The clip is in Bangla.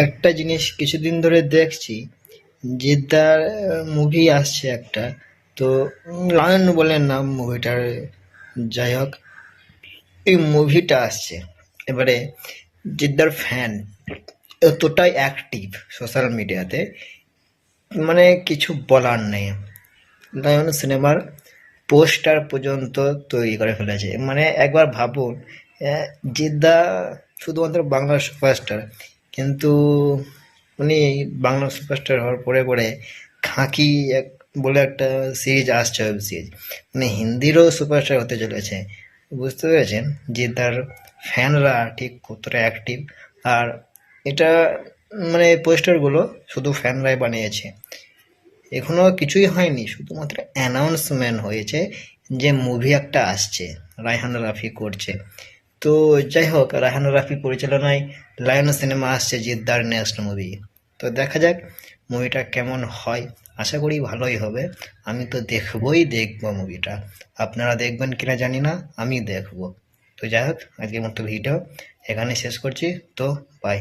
একটা জিনিস কিছুদিন ধরে দেখছি, জিদ্দার মুভি আসছে একটা। তো লায়ন বলে নাম মুভিটার, যাই হোক এই মুভিটা আসছে। এবারে জিদ্দার ফ্যান এতটাই অ্যাক্টিভ সোশ্যাল মিডিয়াতে, মানে কিছু বলার নেই। লায়ন সিনেমার পোস্টার পর্যন্ত তৈরি করে ফেলেছে। মানে একবার ভাবুন, জিদ্দা শুধুমাত্র বাংলার সুপারস্টার, কিন্তু উনি বাংলা সুপারস্টার হওয়ার পরে পরে খাঁকি এক বলে একটা সিরিজ আসছে, ওয়েব সিরিজ, মানে হিন্দিরও সুপারস্টার হতে চলেছে। বুঝতে পেরেছেন জিদ্দার ফ্যানরা ঠিক কতটা অ্যাক্টিভ। আর এটা মানে পোস্টারগুলো শুধু ফ্যানরাই বানিয়েছে, এখনো কিছুই হয়নি, শুধুমাত্র অ্যানাউন্সমেন্ট হয়েছে যে মুভি একটা আসছে, রায়হান রাফি করছে। তো যাই হোক, রায়হান রাফি পরিচালনায় লায়ন সিনেমা আসছে, জিদ্দার নেক্সট মুভি। তো দেখা যাক মুভিটা কেমন হয়, আশা করি ভালোই হবে। আমি তো দেখবো মুভিটা। আপনারা দেখবেন কিনা জানি না, আমি দেখবো। তো যাই হোক, আজকের মতো ভিডিও এখানে শেষ করছি। তো বাই।